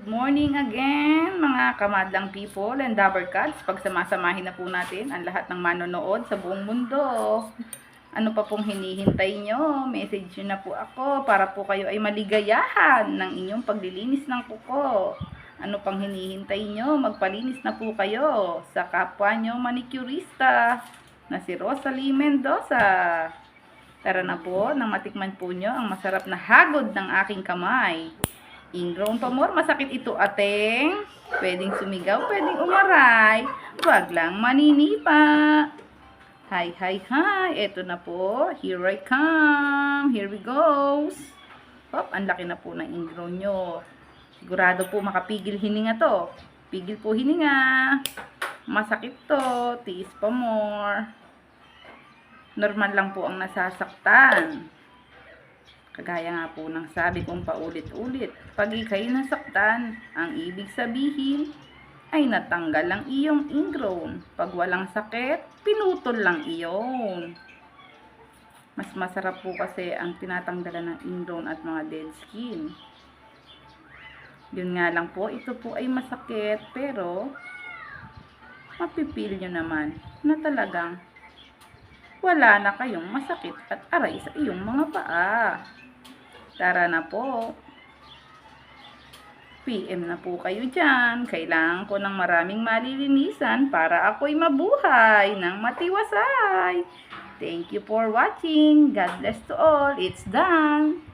Morning again, mga kamadlang people and dabber cats. Pagsamasamahin na po natin ang lahat ng manonood sa buong mundo. Ano pa pong hinihintay nyo? Message nyo na po ako para po kayo ay maligayahan ng inyong paglilinis ng kuko. Ano pang hinihintay nyo? Magpalinis na po kayo sa kapwa nyo manicurista na si Rosalie Mendoza. Tara na po, nang matikman po nyo ang masarap na hagod ng aking kamay. Ingrown pa more, masakit ito ateng. Pwedeng sumigaw, pwedeng umaray. Wag lang maninipa. Hi, hi, hi. Eto na po. Here I come. Here we goes. Hop, ang laki na po ng ingrown nyo. Sigurado po makapigil hininga to. Pigil po hininga. Masakit to. Tiis pa more. Normal lang po ang nasasaktan. Kagaya nga po ng sabi kong paulit-ulit, pag ika'y nasaktan, ang ibig sabihin ay natanggal ang iyong ingrown. Pag walang sakit, pinutol lang iyon. Mas masarap po kasi ang tinatanggalan ng ingrown at mga dead skin. Yun nga lang po, ito po ay masakit, pero mapipil nyo naman na talagang wala na kayong masakit at aray sa iyong mga paa. Tara na po. PM na po kayo dyan. Kailangan ko ng maraming malilinisan para ako'y mabuhay ng matiwasay. Thank you for watching. God bless to all. It's done.